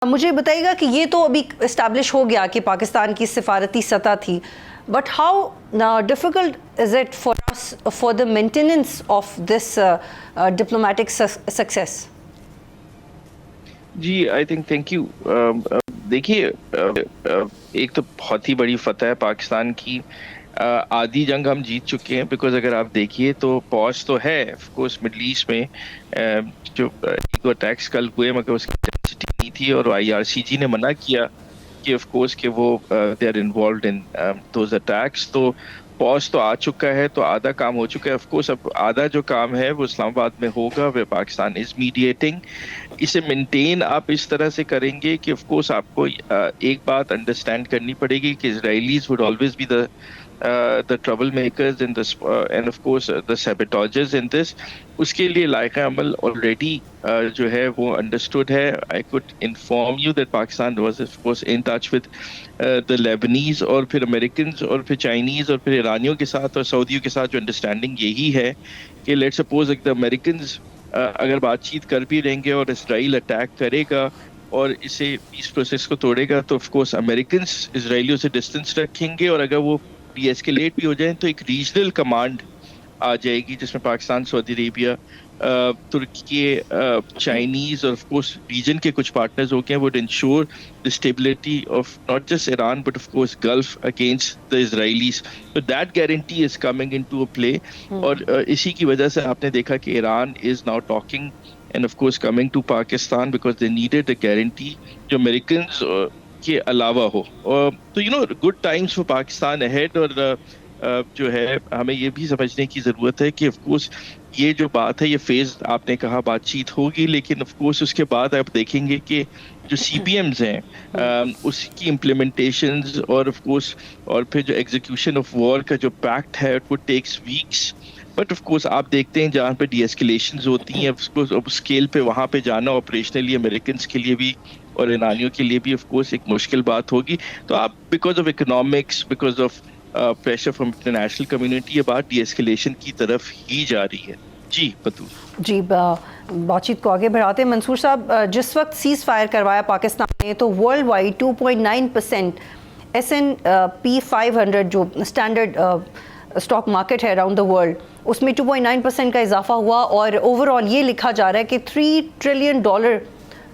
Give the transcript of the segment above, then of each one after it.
مجھے بتائیے گا کہ یہ تو ابھی اسٹیبلش ہو گیا کہ پاکستان کی سفارتی سطح تھی، but how difficult is it for us for the maintenance of this diplomatic success? جی آئی تھنک تھینک یو. دیکھیے ایک تو بہت ہی بڑی فتح ہے پاکستان کی. آدھی جنگ ہم جیت چکے ہیں، بیکاز اگر آپ دیکھیے تو پوز تو ہے آف کورس مڈل ایسٹ میں. جو ایگو اٹیکس کل ہوئے مگر اس کی انٹینسٹی نہیں تھی، اور آئی آر سی جی نے منع کیا کہ آف کورس کہ وہ they are involved in those attacks. تو پوز تو آ چکا ہے، تو آدھا کام ہو چکا ہے. آف کورس اب آدھا جو کام ہے وہ اسلام آباد میں ہوگا، وہ پاکستان از میڈیٹنگ. اسے مینٹین آپ اس طرح سے کریں گے کہ آف کورس آپ کو ایک بات انڈرسٹینڈ کرنی پڑے گی کہ Israelis would always be the troublemakers and of course the sabotagers in this. اس کے لیے لائق عمل already جو ہے وہ understood ہے. I could inform you that Pakistan was of course in touch with the Lebanese اور پھر Americans اور پھر Chinese اور پھر ایرانیوں کے ساتھ اور سعودیوں کے ساتھ جو انڈرسٹینڈنگ یہی ہے کہ لیٹ سپوز the Americans اگر بات چیت کر بھی رہیں گے اور اسرائیل اٹیک کرے گا اور اسے پیس پروسیس کو توڑے گا، تو آف کورس امریکنز اسرائیلیوں سے ڈسٹینس رکھیں گے، اور اگر وہ ڈی ایسکیلیٹ بھی ہو جائیں تو ایک ریجنل کمانڈ آ جائے گی جس میں پاکستان، سعودی عربیہ، ترکی، چائنیز اور آف کورس ریجن کے کچھ پارٹنرز ہو گئے would ensure the stability of not just Iran but of course Gulf against the Israelis. So that guarantee is coming into a play. اور اسی کی وجہ سے آپ نے دیکھا کہ Iran is now talking and of course coming to Pakistan because they needed a guarantee جو Americans کے علاوہ ہو. تو good times for Pakistan ahead. اور جو ہے ہمیں یہ بھی سمجھنے کی ضرورت ہے کہ آف کورس یہ جو بات ہے یہ فیز آپ نے کہا بات چیت ہوگی، لیکن آف کورس اس کے بعد آپ دیکھیں گے کہ جو سی پی ایمز ہیں اس کی امپلیمنٹیشنز اور آف کورس اور پھر جو ایگزیکیوشن آف وار کا جو پیکٹ ہے it would takes weeks. But of course آپ دیکھتے ہیں جہاں پہ ڈی ایسکیلیشنز ہوتی ہیں اسکیل پہ وہاں پہ جانا آپریشنلی امریکنس کے لیے بھی اور ایرانیوں کے لیے بھی آف کورس ایک مشکل بات ہوگی. تو آپ because of economics, because of pressure from international community, یہ بات ڈی ایسکیلیشن کی طرف ہی جا رہی ہے. جی بتو جی بات چیت کو آگے بڑھاتے ہیں. منصور صاحب، جس وقت سیز فائر کروایا پاکستان نے تو ورلڈ وائڈ 2.9% S&P 500 جو اسٹینڈرڈ اسٹاک مارکیٹ ہے اراؤنڈ دا ورلڈ، اس میں 2.9% کا اضافہ ہوا، اور اوور آل یہ لکھا جا رہا ہے کہ $3 ٹریلین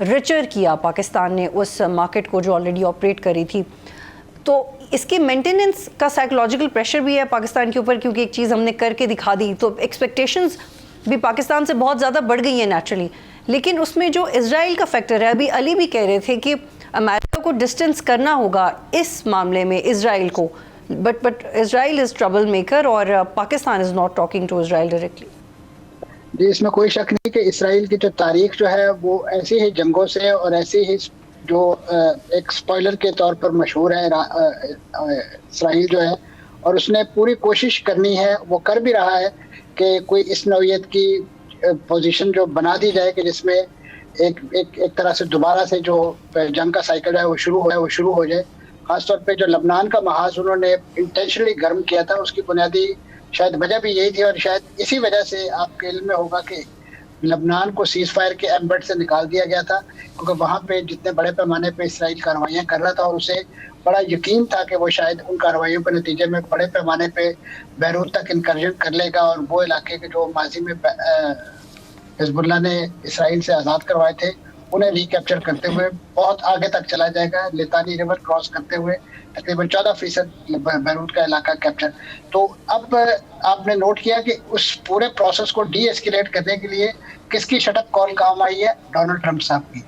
ریچر کیا پاکستان نے اس مارکیٹ کو جو آلریڈی آپریٹ کری تھی. تو اس کے مینٹیننس کا سائیکولوجیکل پریشر بھی ہے پاکستان کے اوپر، کیونکہ ایک چیز ہم نے کر کے دکھا دی تو ایکسپیکٹیشنز بھی پاکستان سے بہت زیادہ بڑھ گئی ہیں نیچرلی. لیکن اس میں جو اسرائیل کا فیکٹر ہے، ابھی علی بھی کہہ رہے تھے کہ امریکہ کو ڈسٹینس کرنا ہوگا اس معاملے میں اسرائیل کو، but Israel is trouble maker اور Pakistan is not talking to Israel directly. جی اس میں کوئی شک نہیں کہ اسرائیل کی جو تاریخ جو ہے وہ ایسی ہی جنگوں سے اور ایسی ہی جو ایک سپوائلر کے طور پر مشہور ہے اسرائیل جو ہے، اور اس نے پوری کوشش کرنی ہے، وہ کر بھی رہا ہے کہ کوئی اس نوعیت کی پوزیشن جو بنا دی جائے کہ جس میں ایک طرح سے دوبارہ سے جو جنگ کا سائیکل ہے وہ شروع ہو جائے. خاص طور پہ جو لبنان کا محاذ انہوں نے انٹینشنلی گرم کیا تھا، اس کی بنیادی شاید وجہ بھی یہی تھی، اور شاید اسی وجہ سے آپ کے علم میں ہوگا کہ لبنان کو سیز فائر کے ایمبٹ سے نکال دیا گیا تھا، کیونکہ وہاں پہ جتنے بڑے پیمانے پہ اسرائیل کارروائیاں کر رہا تھا اور اسے بڑا یقین تھا کہ وہ شاید ان کارروائیوں کے نتیجے میں بڑے پیمانے پہ بیروت تک انکرجن کر لے گا، اور وہ علاقے کے جو ماضی میں حزب اللہ نے اسرائیل سے آزاد کروائے تھے انہیں ریکیپچر کرتے ہوئے بہت آگے تک چلا جائے گا، لیتانی ریور کراس کرتے ہوئے تقریباً 14% بیروت کا علاقہ کیپچر. تو اب آپ نے نوٹ کیا کہ اس پورے پروسیس کو ڈی ایسکیلیٹ کرنے کے لیے کس کی شٹ اپ کال کام آئی ہے؟ ڈونلڈ ٹرمپ صاحب کی،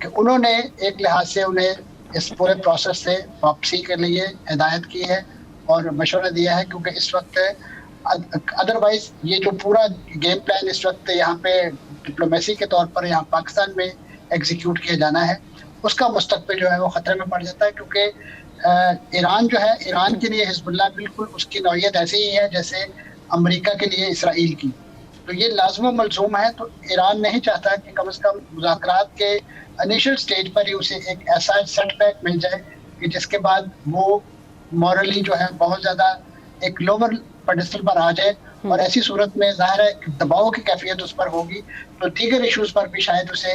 کہ انہوں نے ایک لحاظ سے انہیں اس پورے پروسیس سے واپسی کے لیے ہدایت کی ہے اور مشورہ دیا ہے، کیونکہ اس وقت ادروائز یہ جو پورا گیم پلان اس وقت یہاں پہ ڈپلومیسی کے طور پر یہاں پاکستان میں ایگزیکیوٹ کیا جانا ہے، اس کا مستقبل جو ہے وہ خطرے میں پڑ جاتا ہے. کیونکہ ایران جو ہے، ایران کے لیے حزب اللہ بالکل اس کی نوعیت ایسی ہی ہے جیسے امریکہ کے لیے اسرائیل کی، تو یہ لازم و ملزوم ہے. تو ایران نہیں چاہتا کہ کم از کم مذاکرات کے انیشل سٹیج پر ہی اسے ایک ایسا سیٹ بیک مل جائے کہ جس کے بعد وہ مورلی جو ہے بہت زیادہ ایک لوور پیڈسٹل پر آ جائے، اور ایسی صورت میں ظاہر ہے دباؤ کی کیفیت اس پر ہوگی، تو دیگر ایشوز پر بھی شاید اسے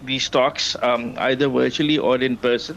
these talks either virtually or in person।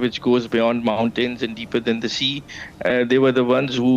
which goes beyond mountains and deeper than the sea, they were the ones who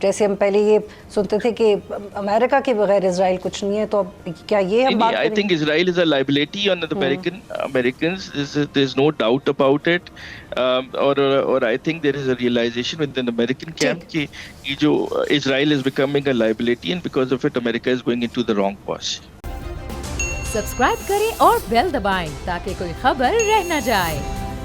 جیسے ہم پہلے یہ سنتے تھے کہ امریکہ کے بغیر اسرائیل کچھ نہیں ہے, تو اب کیا یہ ہم بات I کریں think Israel is a liability on the Americans. There's no doubt about it. Or I think there is a realization within the American camp کہ یہ جو Israel is becoming a liability, and because of it America is going into the wrong course. Subscribe کریں اور بیل دبائیں تاکہ کوئی خبر رہ نہ جائے.